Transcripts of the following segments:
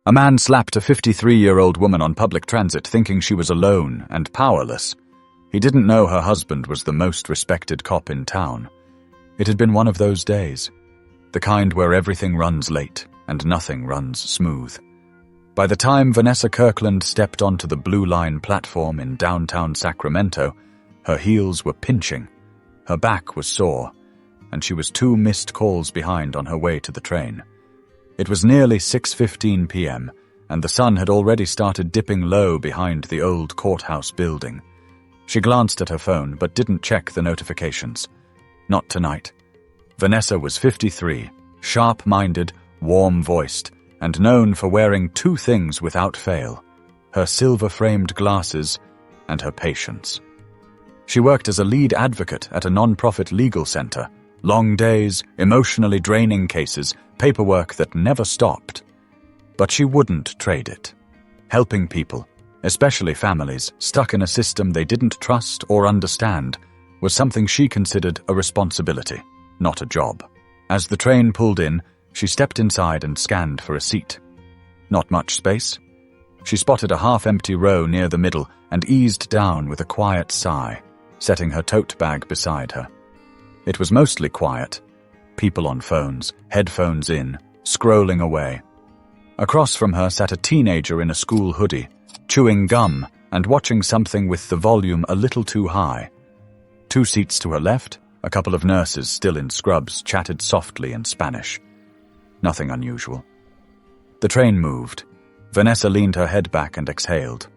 A man slapped a 53-year-old woman on public transit thinking she was alone and powerless. He didn't know her husband was the most respected cop in town. It had been one of those days, the kind where everything runs late and nothing runs smooth. By the time Vanessa Kirkland stepped onto the Blue Line platform in downtown Sacramento, her heels were pinching, her back was sore, and she was 2 missed calls behind on her way to the train. It was nearly 6:15 p.m., and the sun had already started dipping low behind the old courthouse building. She glanced at her phone but didn't check the notifications. Not tonight. Vanessa was 53, sharp-minded, warm-voiced, and known for wearing 2 things without fail: her silver-framed glasses and her patience. She worked as a lead advocate at a non-profit legal center. Long days, emotionally draining cases, paperwork that never stopped. But she wouldn't trade it. Helping people, especially families stuck in a system they didn't trust or understand, was something she considered a responsibility, not a job. As the train pulled in, she stepped inside and scanned for a seat. Not much space. She spotted a half-empty row near the middle and eased down with a quiet sigh, setting her tote bag beside her. It was mostly quiet. People on phones, headphones in, scrolling away. Across from her sat a teenager in a school hoodie, chewing gum and watching something with the volume a little too high. 2 seats to her left, a couple of nurses still in scrubs chatted softly in Spanish. Nothing unusual. The train moved. Vanessa leaned her head back and exhaled.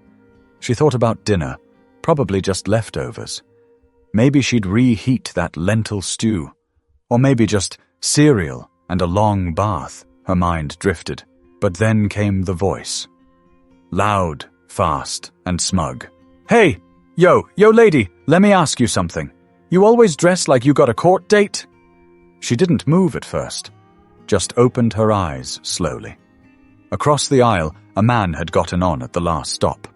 She thought about dinner, probably just leftovers. Maybe she'd reheat that lentil stew. Or maybe just cereal and a long bath. Her mind drifted. But then came the voice. Loud, fast, and smug. "Hey! Yo lady, let me ask you something. You always dress like you got a court date?" She didn't move at first, just opened her eyes slowly. Across the aisle, a man had gotten on at the last stop.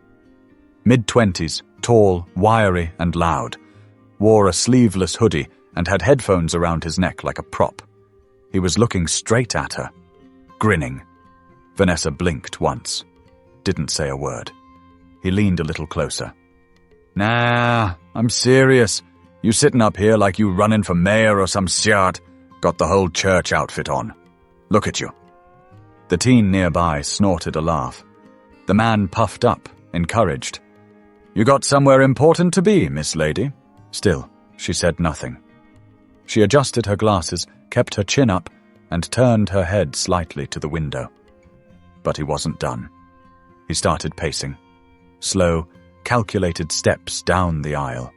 Mid-20s, tall, wiry, and loud. Wore a sleeveless hoodie and had headphones around his neck like a prop. He was looking straight at her, grinning. Vanessa blinked once. Didn't say a word. He leaned a little closer. "Nah, I'm serious. You sitting up here like you running for mayor or some shit. Got the whole church outfit on. Look at you." The teen nearby snorted a laugh. The man puffed up, encouraged. "You got somewhere important to be, Miss Lady." Still, she said nothing. She adjusted her glasses, kept her chin up, and turned her head slightly to the window. But he wasn't done. He started pacing. Slow, calculated steps down the aisle,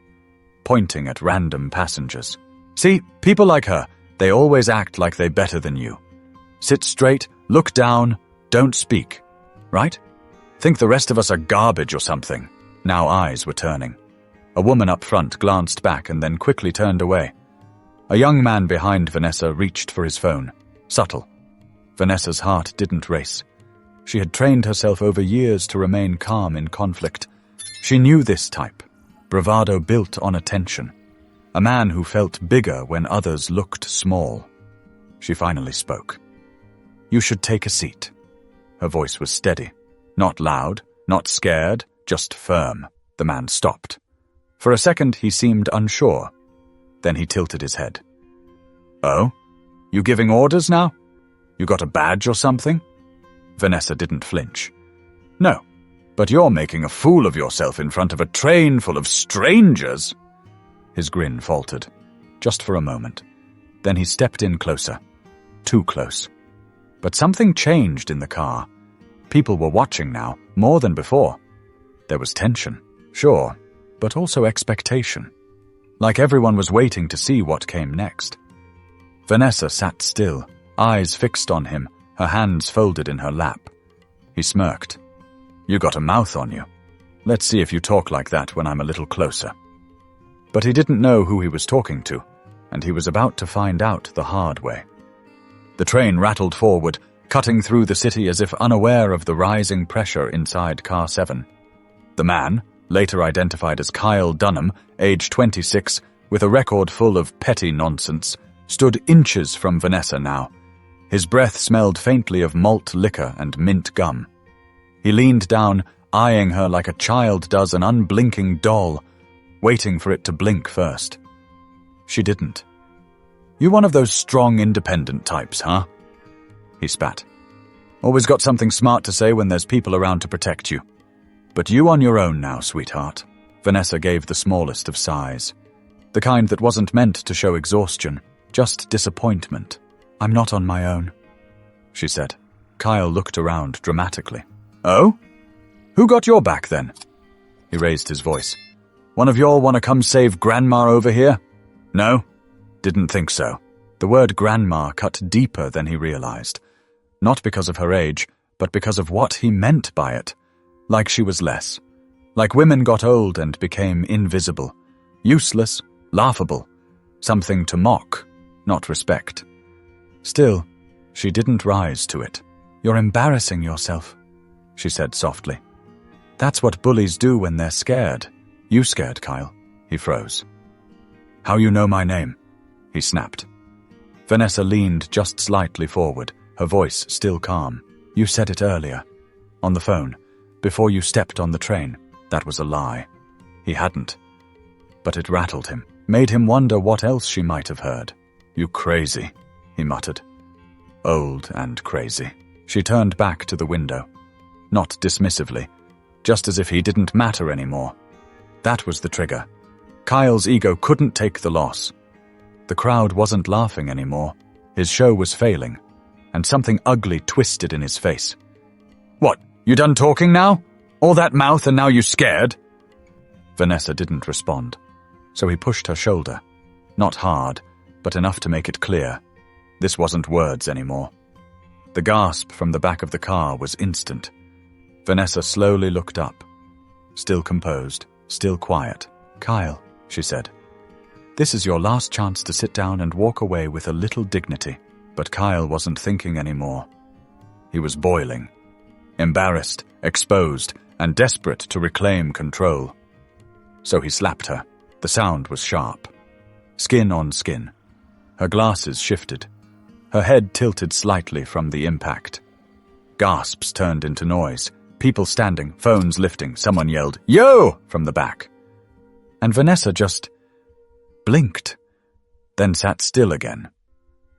pointing at random passengers. "See, people like her, they always act like they're better than you. Sit straight, look down, don't speak. Right? Think the rest of us are garbage or something." Now eyes were turning. A woman up front glanced back and then quickly turned away. A young man behind Vanessa reached for his phone. Subtle. Vanessa's heart didn't race. She had trained herself over years to remain calm in conflict. She knew this type. Bravado built on attention. A man who felt bigger when others looked small. She finally spoke. "You should take a seat." Her voice was steady. Not loud, not scared, just firm. The man stopped. For a second, he seemed unsure. Then he tilted his head. "Oh? You giving orders now? You got a badge or something?" Vanessa didn't flinch. "No, but you're making a fool of yourself in front of a train full of strangers." His grin faltered, just for a moment. Then he stepped in closer. Too close. But something changed in the car. People were watching now, more than before. There was tension, sure, but also expectation. Like everyone was waiting to see what came next. Vanessa sat still, eyes fixed on him, her hands folded in her lap. He smirked. "You got a mouth on you. Let's see if you talk like that when I'm a little closer." But he didn't know who he was talking to, and he was about to find out the hard way. The train rattled forward, cutting through the city as if unaware of the rising pressure inside Car 7. The man, later identified as Kyle Dunham, age 26, with a record full of petty nonsense, stood inches from Vanessa now. His breath smelled faintly of malt liquor and mint gum. He leaned down, eyeing her like a child does an unblinking doll, waiting for it to blink first. She didn't. "You one of those strong, independent types, huh?" He spat. "Always got something smart to say when there's people around to protect you. But you on your own now, sweetheart." Vanessa gave the smallest of sighs. The kind that wasn't meant to show exhaustion, just disappointment. "I'm not on my own," she said. Kyle looked around dramatically. "Oh? Who got your back then?" He raised his voice. "One of y'all want to come save Grandma over here? No? Didn't think so." The word grandma cut deeper than he realized. Not because of her age, but because of what he meant by it. Like she was less. Like women got old and became invisible. Useless, laughable. Something to mock, not respect. Still, she didn't rise to it. "You're embarrassing yourself," she said softly. "That's what bullies do when they're scared." "You scared, Kyle?" He froze. "How you know my name?" He snapped. Vanessa leaned just slightly forward, her voice still calm. "You said it earlier. On the phone. Before you stepped on the train. That was a lie." He hadn't. But it rattled him, made him wonder what else she might have heard. "You crazy," he muttered. Old and crazy. She turned back to the window. Not dismissively, just as if he didn't matter anymore. That was the trigger. Kyle's ego couldn't take the loss. The crowd wasn't laughing anymore. His show was failing, and something ugly twisted in his face. "What, you done talking now? All that mouth and now you scared?" Vanessa didn't respond, so he pushed her shoulder. Not hard, but enough to make it clear. This wasn't words anymore. The gasp from the back of the car was instant. Vanessa slowly looked up. Still composed, still quiet. "Kyle," she said. "This is your last chance to sit down and walk away with a little dignity." But Kyle wasn't thinking anymore. He was boiling. Embarrassed, exposed, and desperate to reclaim control. So he slapped her. The sound was sharp. Skin on skin. Her glasses shifted. Her head tilted slightly from the impact. Gasps turned into noise. People standing, phones lifting. Someone yelled, "Yo!" from the back. And Vanessa just blinked, then sat still again.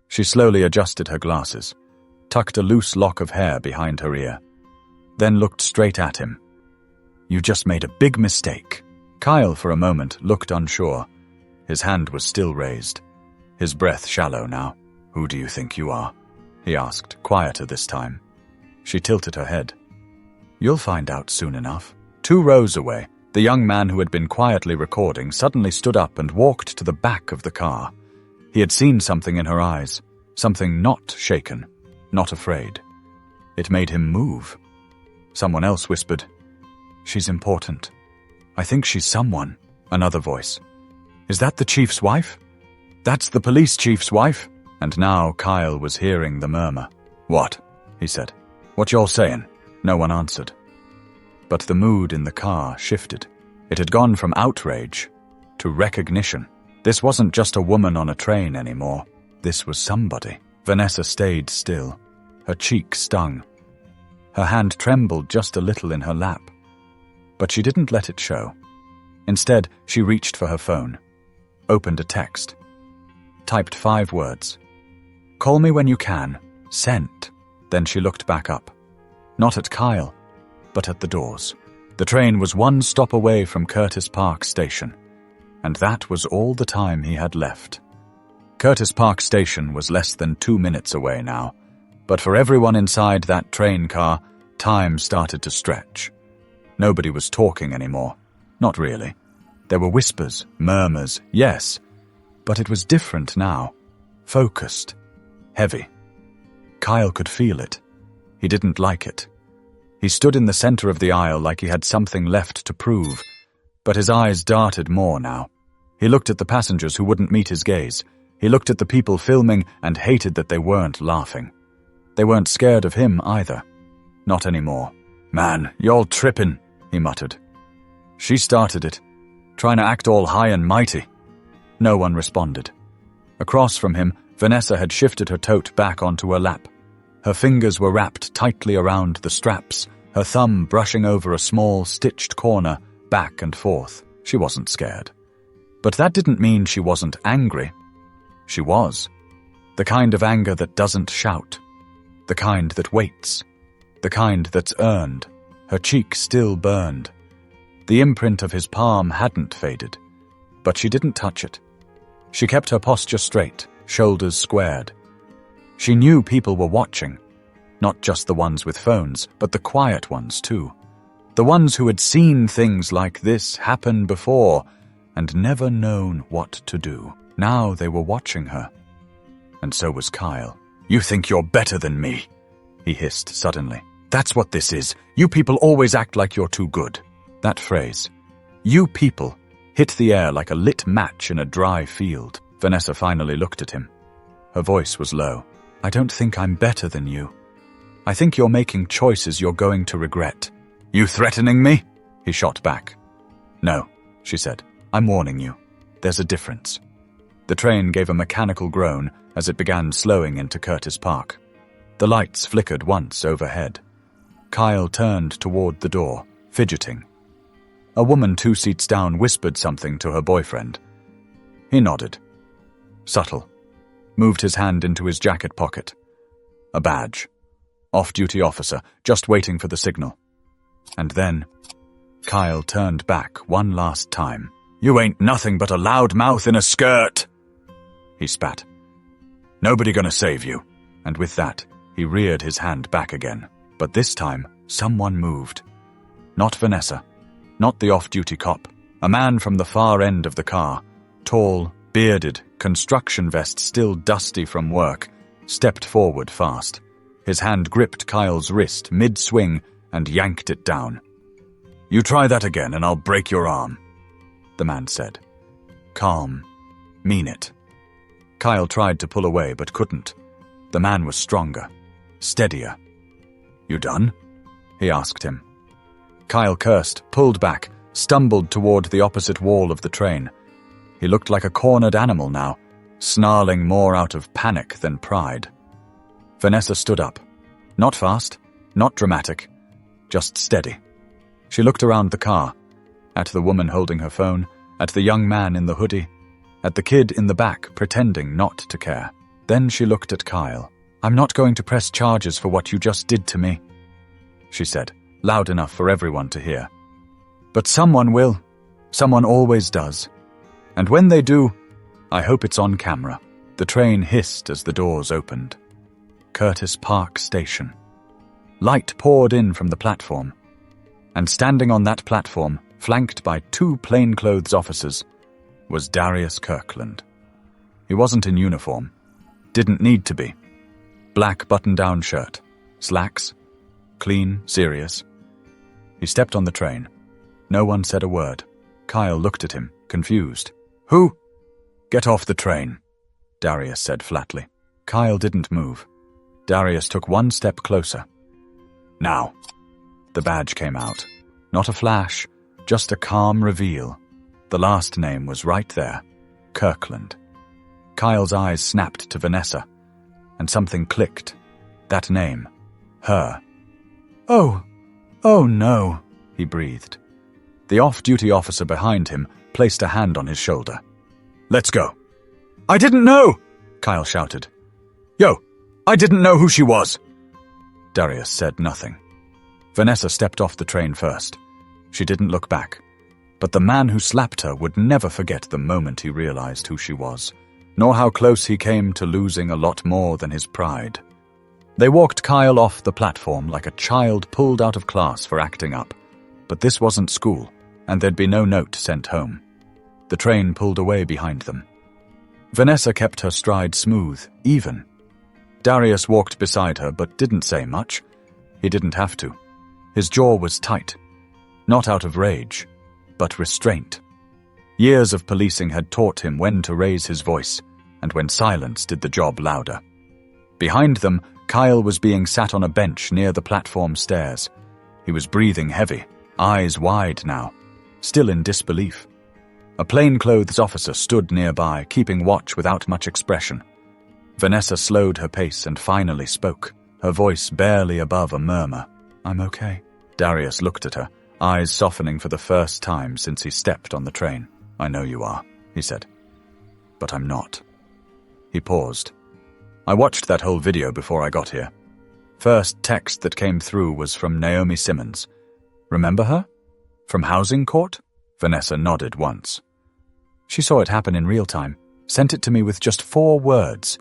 She slowly adjusted her glasses, tucked a loose lock of hair behind her ear, then looked straight at him. "You just made a big mistake." Kyle, for a moment, looked unsure. His hand was still raised, his breath shallow now. "Who do you think you are?" he asked, quieter this time. She tilted her head. "You'll find out soon enough." 2 rows away, the young man who had been quietly recording suddenly stood up and walked to the back of the car. He had seen something in her eyes, something not shaken, not afraid. It made him move. Someone else whispered, "She's important. I think she's someone." Another voice, "Is that the chief's wife?" "That's the police chief's wife." And now Kyle was hearing the murmur. "What?" he said. "What y'all saying?" No one answered. But the mood in the car shifted. It had gone from outrage to recognition. This wasn't just a woman on a train anymore. This was somebody. Vanessa stayed still. Her cheek stung. Her hand trembled just a little in her lap. But she didn't let it show. Instead, she reached for her phone, opened a text, typed 5 words. "Call me when you can. Sent." Then she looked back up. Not at Kyle, but at the doors. The train was 1 stop away from Curtis Park Station, and that was all the time he had left. Curtis Park Station was less than 2 minutes away now, but for everyone inside that train car, time started to stretch. Nobody was talking anymore. Not really. There were whispers, murmurs, yes, but it was different now. Focused. Heavy. Kyle could feel it. He didn't like it. He stood in the center of the aisle like he had something left to prove, but his eyes darted more now. He looked at the passengers who wouldn't meet his gaze. He looked at the people filming and hated that they weren't laughing. They weren't scared of him either. Not anymore. "Man, y'all trippin'," he muttered. "She started it, trying to act all high and mighty." No one responded. Across from him, Vanessa had shifted her tote back onto her lap. Her fingers were wrapped tightly around the straps, her thumb brushing over a small, stitched corner, back and forth. She wasn't scared. But that didn't mean she wasn't angry. She was. The kind of anger that doesn't shout. The kind that waits. The kind that's earned. Her cheek still burned. The imprint of his palm hadn't faded. But she didn't touch it. She kept her posture straight, shoulders squared. She knew people were watching. Not just the ones with phones, but the quiet ones too. The ones who had seen things like this happen before and never known what to do. Now they were watching her. And so was Kyle. "You think you're better than me," he hissed suddenly. "That's what this is. You people always act like you're too good." That phrase, "you people," hit the air like a lit match in a dry field. Vanessa finally looked at him. Her voice was low. "I don't think I'm better than you. I think you're making choices you're going to regret." "You threatening me?" he shot back. "No," she said. "I'm warning you. There's a difference." The train gave a mechanical groan as it began slowing into Curtis Park. The lights flickered once overhead. Kyle turned toward the door, fidgeting. A woman 2 seats down whispered something to her boyfriend. He nodded. Subtle. Moved his hand into his jacket pocket. A badge. Off-duty officer, just waiting for the signal. And then, Kyle turned back one last time. "You ain't nothing but a loud mouth in a skirt!" He spat. "Nobody gonna save you." And with that, he reared his hand back again. But this time, someone moved. Not Vanessa. Not the off-duty cop. A man from the far end of the car, tall, bearded, construction vest still dusty from work, stepped forward fast. His hand gripped Kyle's wrist mid-swing and yanked it down. "You try that again and I'll break your arm," the man said. Calm. Mean it. Kyle tried to pull away but couldn't. The man was stronger. Steadier. "You done?" he asked him. Kyle cursed, pulled back, stumbled toward the opposite wall of the train. He looked like a cornered animal now, snarling more out of panic than pride. Vanessa stood up. Not fast, not dramatic, just steady. She looked around the car, at the woman holding her phone, at the young man in the hoodie, at the kid in the back pretending not to care. Then she looked at Kyle. "I'm not going to press charges for what you just did to me," she said, loud enough for everyone to hear. "But someone will. Someone always does. And when they do, I hope it's on camera." The train hissed as the doors opened. Curtis Park Station. Light poured in from the platform. And standing on that platform, flanked by 2 plainclothes officers, was Darius Kirkland. He wasn't in uniform. Didn't need to be. Black button-down shirt. Slacks. Clean, serious. He stepped on the train. No one said a word. Kyle looked at him, confused. "Who?" "Get off the train," Darius said flatly. Kyle didn't move. Darius took 1 step closer. "Now." The badge came out. Not a flash, just a calm reveal. The last name was right there. Kirkland. Kyle's eyes snapped to Vanessa, and something clicked. That name. Her. Oh no," he breathed. The off-duty officer behind him placed a hand on his shoulder. "Let's go." "I didn't know!" Kyle shouted. "Yo, I didn't know who she was." Darius said nothing. Vanessa stepped off the train first. She didn't look back. But the man who slapped her would never forget the moment he realized who she was, nor how close he came to losing a lot more than his pride. They walked Kyle off the platform like a child pulled out of class for acting up. But this wasn't school, and there'd be no note sent home. The train pulled away behind them. Vanessa kept her stride smooth, even. Darius walked beside her but didn't say much. He didn't have to. His jaw was tight. Not out of rage, but restraint. Years of policing had taught him when to raise his voice, and when silence did the job louder. Behind them, Kyle was being sat on a bench near the platform stairs. He was breathing heavy, eyes wide now, still in disbelief. A plainclothes officer stood nearby, keeping watch without much expression. Vanessa slowed her pace and finally spoke, her voice barely above a murmur. "I'm okay." Darius looked at her, eyes softening for the first time since he stepped on the train. "I know you are," he said. "But I'm not." He paused. "I watched that whole video before I got here. First text that came through was from Naomi Simmons. Remember her? From Housing Court?" Vanessa nodded once. "She saw it happen in real time, sent it to me with just 4 words.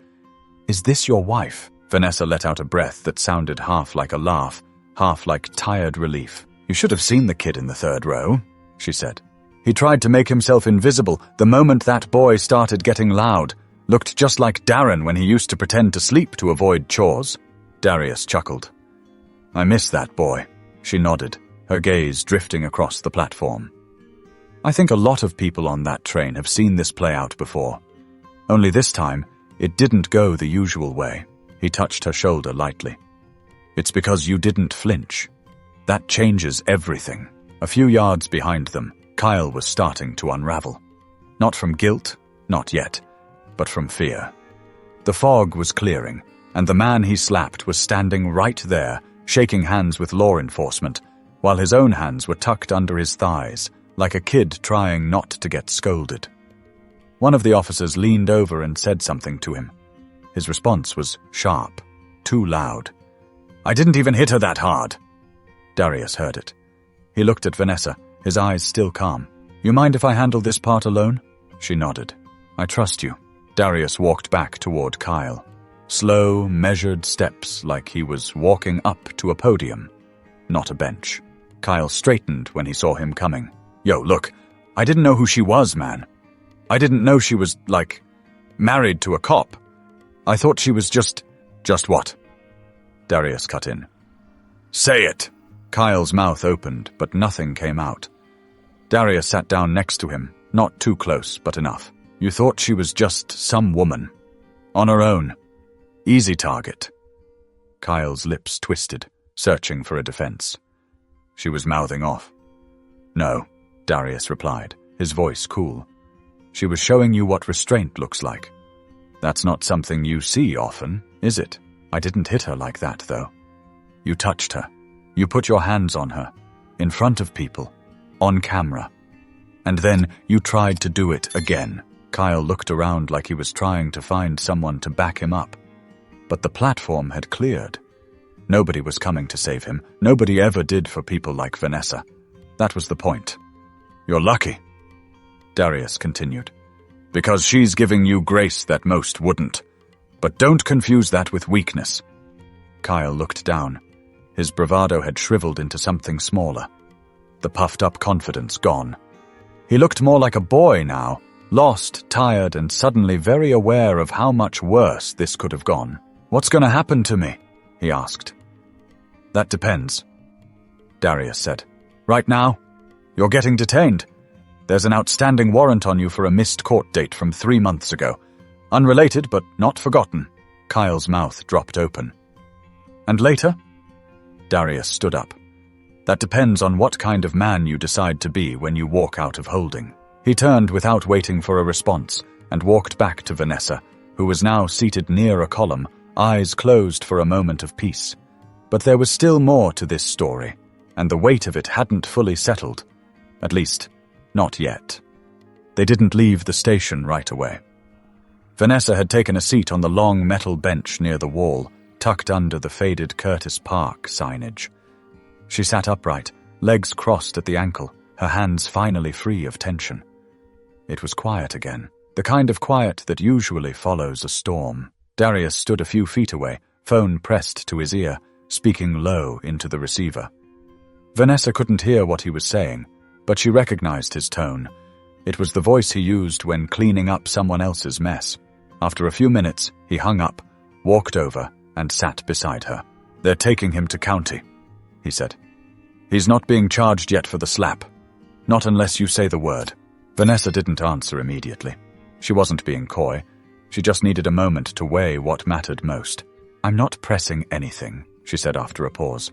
'Is this your wife?'" Vanessa let out a breath that sounded half like a laugh, half like tired relief. "You should have seen the kid in the 3rd row," she said. "He tried to make himself invisible the moment that boy started getting loud. Looked just like Darren when he used to pretend to sleep to avoid chores." Darius chuckled. "I miss that boy," she nodded, her gaze drifting across the platform. "I think a lot of people on that train have seen this play out before. Only this time, it didn't go the usual way." He touched her shoulder lightly. "It's because you didn't flinch. That changes everything." A few yards behind them, Kyle was starting to unravel. Not from guilt, not yet, but from fear. The fog was clearing, and the man he slapped was standing right there, shaking hands with law enforcement, while his own hands were tucked under his thighs, like a kid trying not to get scolded. One of the officers leaned over and said something to him. His response was sharp, too loud. "I didn't even hit her that hard." Darius heard it. He looked at Vanessa, his eyes still calm. "You mind if I handle this part alone?" She nodded. "I trust you." Darius walked back toward Kyle. Slow, measured steps like he was walking up to a podium, not a bench. Kyle straightened when he saw him coming. "Yo, look, I didn't know who she was, man. I didn't know she was, married to a cop. I thought she was just what?" Darius cut in. "Say it!" Kyle's mouth opened, but nothing came out. Darius sat down next to him, not too close, but enough. "You thought she was just some woman. On her own. Easy target." Kyle's lips twisted, searching for a defense. She was mouthing off. "No," Darius replied, his voice cool. "She was showing you what restraint looks like. That's not something you see often, is it? I didn't hit her like that, though. You touched her. You put your hands on her, in front of people, on camera. And then you tried to do it again." Kyle looked around like he was trying to find someone to back him up. But the platform had cleared. Nobody was coming to save him. Nobody ever did for people like Vanessa. That was the point. "You're lucky," Darius continued, "because she's giving you grace that most wouldn't. But don't confuse that with weakness." Kyle looked down. His bravado had shriveled into something smaller. The puffed-up confidence gone. He looked more like a boy now, lost, tired, and suddenly very aware of how much worse this could have gone. "What's going to happen to me?" he asked. "That depends," Darius said. "Right now, you're getting detained. There's an outstanding warrant on you for a missed court date from 3 months ago. Unrelated, but not forgotten." Kyle's mouth dropped open. "And later?" Darius stood up. "That depends on what kind of man you decide to be when you walk out of holding." He turned without waiting for a response and walked back to Vanessa, who was now seated near a column, eyes closed for a moment of peace. But there was still more to this story, and the weight of it hadn't fully settled. At least, not yet. They didn't leave the station right away. Vanessa had taken a seat on the long metal bench near the wall, tucked under the faded Curtis Park signage. She sat upright, legs crossed at the ankle, her hands finally free of tension. It was quiet again, the kind of quiet that usually follows a storm. Darius stood a few feet away, phone pressed to his ear, speaking low into the receiver. Vanessa couldn't hear what he was saying, but she recognized his tone. It was the voice he used when cleaning up someone else's mess. After a few minutes, he hung up, walked over, and sat beside her. "They're taking him to county," he said. "He's not being charged yet for the slap. Not unless you say the word." Vanessa didn't answer immediately. She wasn't being coy. She just needed a moment to weigh what mattered most. "I'm not pressing anything," she said after a pause.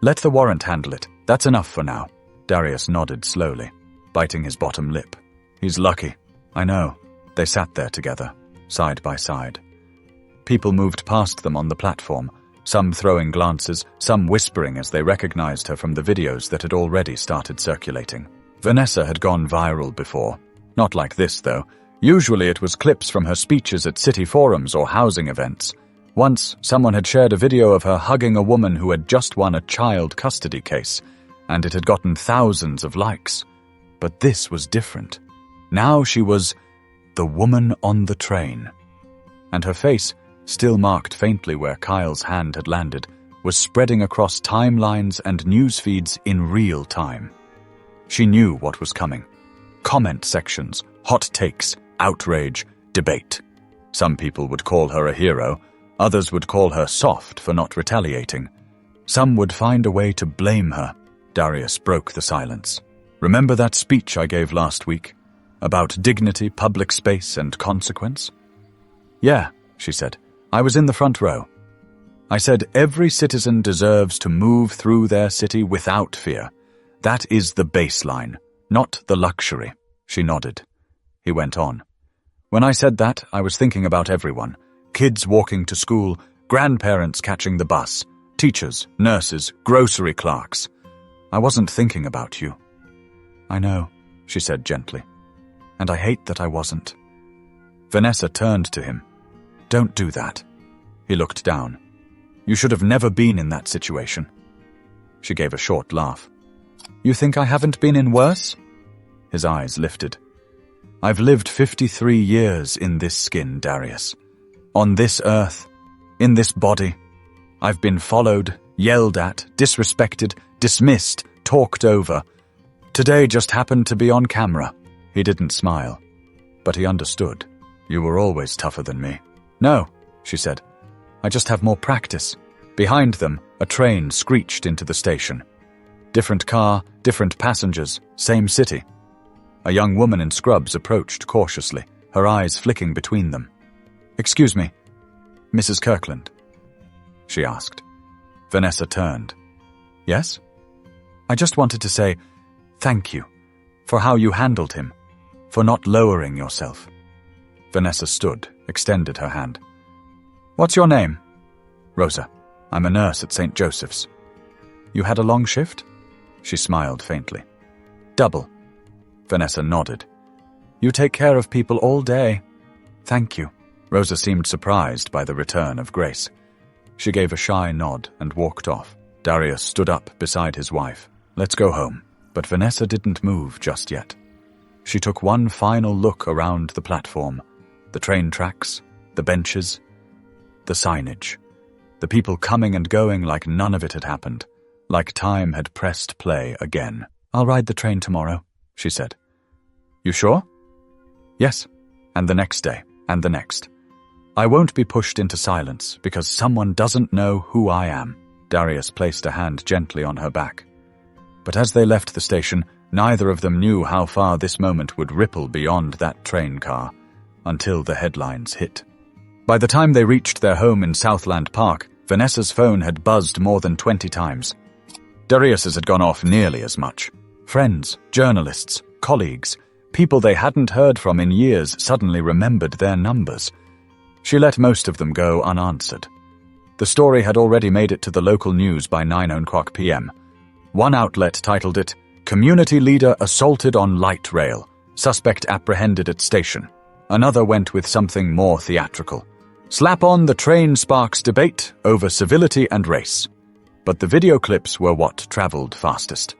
"Let the warrant handle it. That's enough for now." Darius nodded slowly, biting his bottom lip. "He's lucky." "I know." They sat there together, side by side. People moved past them on the platform, some throwing glances, some whispering as they recognized her from the videos that had already started circulating. Vanessa had gone viral before. Not like this, though. Usually it was clips from her speeches at city forums or housing events. Once, someone had shared a video of her hugging a woman who had just won a child custody case, and it had gotten thousands of likes. But this was different. Now she was the woman on the train. And her face, still marked faintly where Kyle's hand had landed, was spreading across timelines and news feeds in real time. She knew what was coming. Comment sections, hot takes, outrage, debate. Some people would call her a hero, others would call her soft for not retaliating. Some would find a way to blame her. Darius broke the silence. Remember that speech I gave last week? About dignity, public space, and consequence? Yeah, she said. I was in the front row. I said every citizen deserves to move through their city without fear. That is the baseline, not the luxury. She nodded. He went on. When I said that, I was thinking about everyone. Kids walking to school, grandparents catching the bus, teachers, nurses, grocery clerks. I wasn't thinking about you. I know, she said gently. And I hate that I wasn't. Vanessa turned to him. Don't do that. He looked down. You should have never been in that situation. She gave a short laugh. You think I haven't been in worse? His eyes lifted. I've lived 53 years in this skin, Darius. On this earth, in this body. I've been followed, yelled at, disrespected, dismissed, talked over. Today just happened to be on camera. He didn't smile, but he understood. You were always tougher than me. No, she said. I just have more practice. Behind them, a train screeched into the station. Different car, different passengers, same city. A young woman in scrubs approached cautiously, her eyes flicking between them. Excuse me, Mrs. Kirkland? She asked. Vanessa turned. Yes? I just wanted to say thank you for how you handled him, for not lowering yourself. Vanessa stood, extended her hand. What's your name? Rosa. I'm a nurse at St. Joseph's. You had a long shift? She smiled faintly. Double. Vanessa nodded. You take care of people all day. Thank you. Rosa seemed surprised by the return of grace. She gave a shy nod and walked off. Darius stood up beside his wife. Let's go home. But Vanessa didn't move just yet. She took one final look around the platform, the train tracks, the benches, the signage, the people coming and going like none of it had happened, like time had pressed play again. I'll ride the train tomorrow, she said. You sure? Yes, and the next day, and the next. I won't be pushed into silence because someone doesn't know who I am. Darius placed a hand gently on her back. But as they left the station, neither of them knew how far this moment would ripple beyond that train car, until the headlines hit. By the time they reached their home in Southland Park, Vanessa's phone had buzzed more than 20 times. Darius's had gone off nearly as much. Friends, journalists, colleagues, people they hadn't heard from in years suddenly remembered their numbers. She let most of them go unanswered. The story had already made it to the local news by 9:00 p.m. One outlet titled it, Community Leader Assaulted on Light Rail, Suspect Apprehended at Station. Another went with something more theatrical. Slap on the train sparks debate over civility and race. But the video clips were what traveled fastest.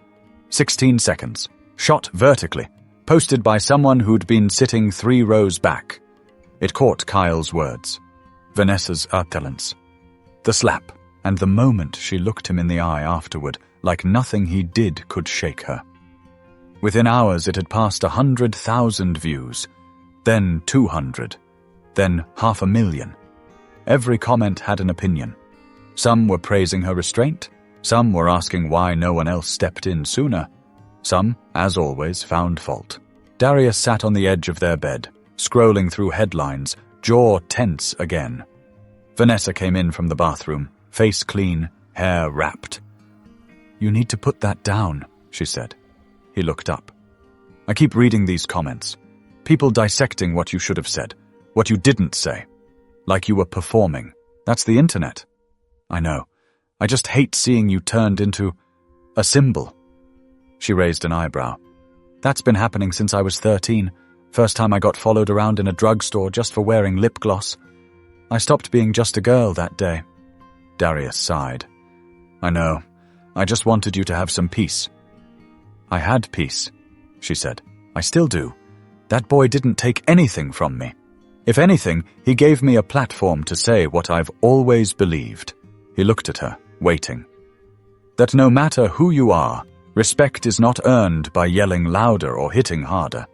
16 seconds, shot vertically, posted by someone who'd been sitting 3 rows back. It caught Kyle's words, Vanessa's utterance, the slap, and the moment she looked him in the eye afterward, like nothing he did could shake her. Within hours it had passed 100,000 views, then 200, then 500,000. Every comment had an opinion. Some were praising her restraint, some were asking why no one else stepped in sooner. Some, as always, found fault. Darius sat on the edge of their bed, scrolling through headlines, jaw tense again. Vanessa came in from the bathroom, face clean, hair wrapped. You need to put that down, she said. He looked up. I keep reading these comments. People dissecting what you should have said, what you didn't say. Like you were performing. That's the internet. I know. I just hate seeing you turned into a symbol. She raised an eyebrow. That's been happening since I was 13. First time I got followed around in a drugstore just for wearing lip gloss. I stopped being just a girl that day. Darius sighed. I know. I just wanted you to have some peace. I had peace, she said. I still do. That boy didn't take anything from me. If anything, he gave me a platform to say what I've always believed. He looked at her, waiting. That no matter who you are, respect is not earned by yelling louder or hitting harder.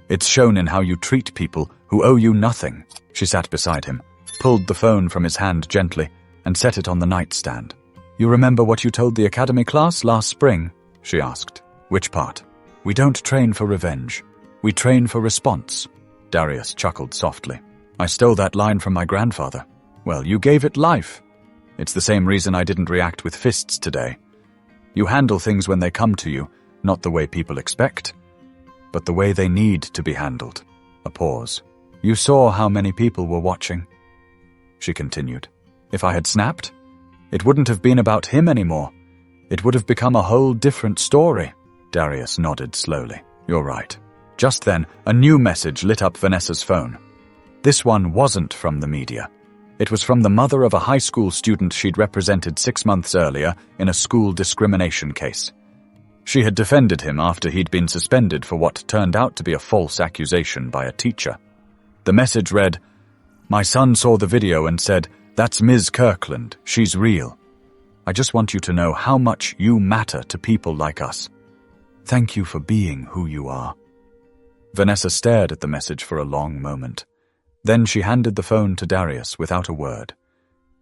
It's shown in how you treat people who owe you nothing. She sat beside him, pulled the phone from his hand gently, and set it on the nightstand. You remember what you told the academy class last spring? She asked. Which part? We don't train for revenge. We train for response. Darius chuckled softly. I stole that line from my grandfather. Well, you gave it life. It's the same reason I didn't react with fists today. You handle things when they come to you, not the way people expect, but the way they need to be handled. A pause. You saw how many people were watching. She continued. If I had snapped, it wouldn't have been about him anymore. It would have become a whole different story. Darius nodded slowly. You're right. Just then, a new message lit up Vanessa's phone. This one wasn't from the media. It was from the mother of a high school student she'd represented 6 months earlier in a school discrimination case. She had defended him after he'd been suspended for what turned out to be a false accusation by a teacher. The message read, My son saw the video and said, That's Ms. Kirkland, she's real. I just want you to know how much you matter to people like us. Thank you for being who you are. Vanessa stared at the message for a long moment. Then she handed the phone to Darius without a word.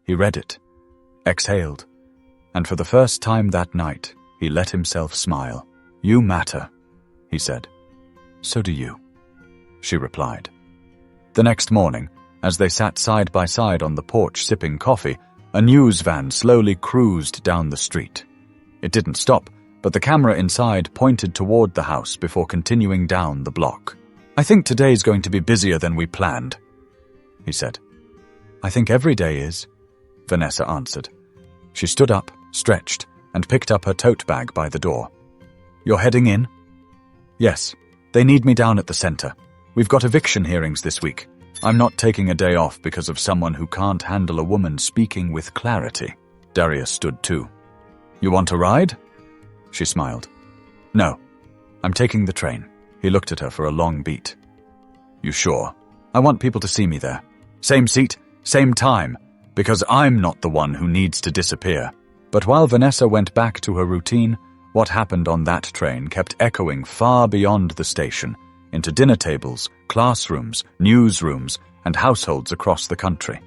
He read it, exhaled, and for the first time that night, he let himself smile. You matter, he said. So do you, she replied. The next morning, as they sat side by side on the porch sipping coffee, a news van slowly cruised down the street. It didn't stop, but the camera inside pointed toward the house before continuing down the block. I think today's going to be busier than we planned, he said. I think every day is, Vanessa answered. She stood up, stretched, and picked up her tote bag by the door. You're heading in? Yes. They need me down at the center. We've got eviction hearings this week. I'm not taking a day off because of someone who can't handle a woman speaking with clarity. Darius stood too. You want a ride? She smiled. No, I'm taking the train. He looked at her for a long beat. You sure? I want people to see me there. Same seat, same time, because I'm not the one who needs to disappear. But while Vanessa went back to her routine, what happened on that train kept echoing far beyond the station, into dinner tables, classrooms, newsrooms, and households across the country.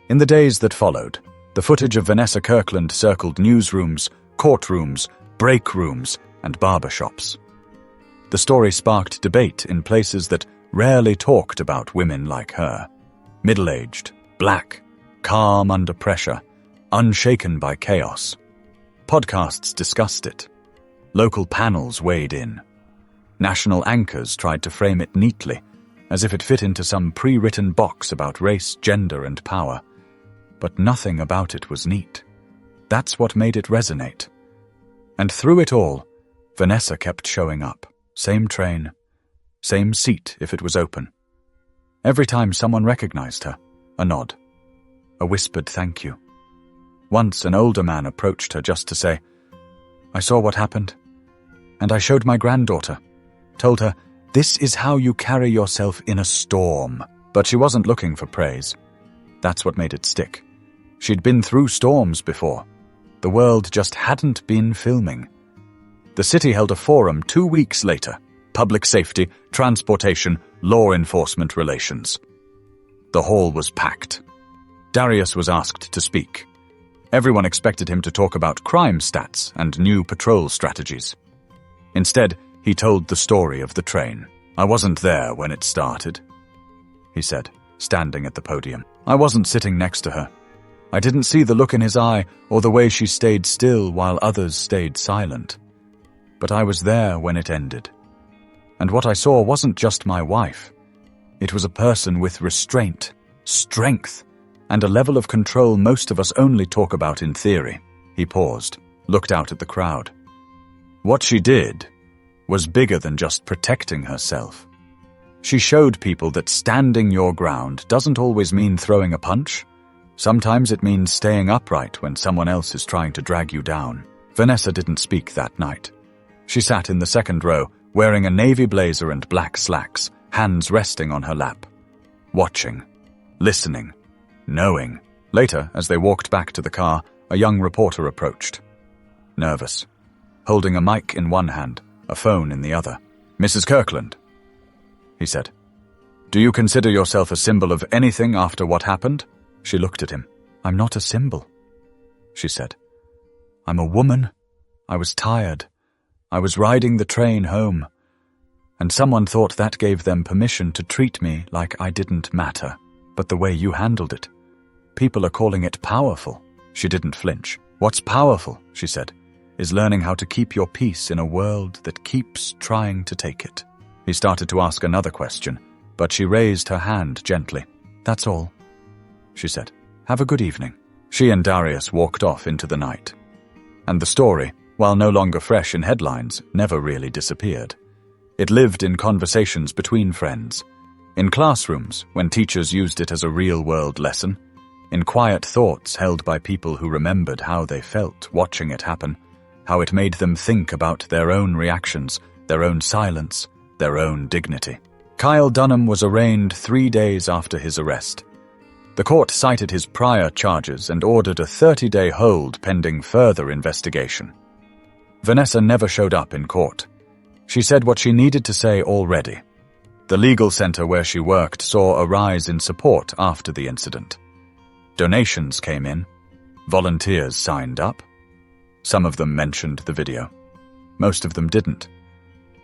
In the days that followed, the footage of Vanessa Kirkland circled newsrooms, courtrooms, break rooms, and barbershops. The story sparked debate in places that rarely talked about women like her. Middle-aged, black, calm under pressure, unshaken by chaos. Podcasts discussed it. Local panels weighed in. National anchors tried to frame it neatly, as if it fit into some pre-written box about race, gender, and power. But nothing about it was neat. That's what made it resonate. And through it all, Vanessa kept showing up. Same train, same seat if it was open. Every time someone recognized her, a nod, a whispered thank you. Once an older man approached her just to say, I saw what happened, and I showed my granddaughter, told her, this is how you carry yourself in a storm. But she wasn't looking for praise. That's what made it stick. She'd been through storms before. The world just hadn't been filming. The city held a forum 2 weeks later. Public safety, transportation, law enforcement relations. The hall was packed. Darius was asked to speak. Everyone expected him to talk about crime stats and new patrol strategies. Instead, he told the story of the train. I wasn't there when it started, he said, standing at the podium. I wasn't sitting next to her. I didn't see the look in his eye or the way she stayed still while others stayed silent. But I was there when it ended. And what I saw wasn't just my wife. It was a person with restraint, strength, and a level of control most of us only talk about in theory. He paused, looked out at the crowd. What she did was bigger than just protecting herself. She showed people that standing your ground doesn't always mean throwing a punch. Sometimes it means staying upright when someone else is trying to drag you down. Vanessa didn't speak that night. She sat in the second row, wearing a navy blazer and black slacks, hands resting on her lap. Watching, listening, knowing. Later, as they walked back to the car, a young reporter approached. Nervous, holding a mic in one hand, a phone in the other. "Mrs. Kirkland," he said, "do you consider yourself a symbol of anything after what happened?" She looked at him. "I'm not a symbol," she said. "I'm a woman. I was tired. I was riding the train home. And someone thought that gave them permission to treat me like I didn't matter. But the way you handled it, people are calling it powerful." She didn't flinch. "What's powerful," she said, "is learning how to keep your peace in a world that keeps trying to take it." He started to ask another question, but she raised her hand gently. "That's all," she said. "Have a good evening." She and Darius walked off into the night. And the story, while no longer fresh in headlines, never really disappeared. It lived in conversations between friends, in classrooms when teachers used it as a real-world lesson, in quiet thoughts held by people who remembered how they felt watching it happen, how it made them think about their own reactions, their own silence, their own dignity. Kyle Dunham was arraigned 3 days after his arrest. The court cited his prior charges and ordered a 30-day hold pending further investigation. Vanessa never showed up in court. She said what she needed to say already. The legal center where she worked saw a rise in support after the incident. Donations came in. Volunteers signed up. Some of them mentioned the video. Most of them didn't.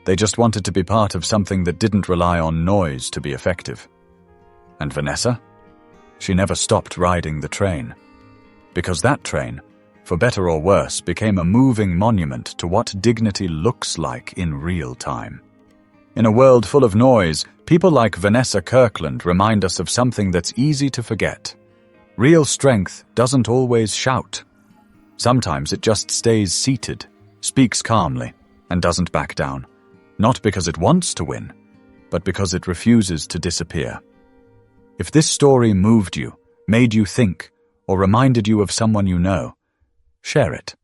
They just wanted to be part of something that didn't rely on noise to be effective. And Vanessa? She never stopped riding the train. Because that train, for better or worse, became a moving monument to what dignity looks like in real time. In a world full of noise, people like Vanessa Kirkland remind us of something that's easy to forget. Real strength doesn't always shout. Sometimes it just stays seated, speaks calmly, and doesn't back down. Not because it wants to win, but because it refuses to disappear. If this story moved you, made you think, or reminded you of someone you know, share it.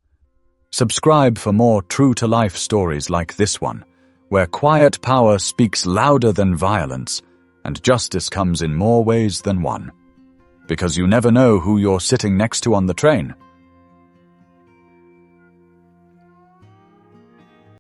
Subscribe for more true-to-life stories like this one, where quiet power speaks louder than violence, and justice comes in more ways than one. Because you never know who you're sitting next to on the train.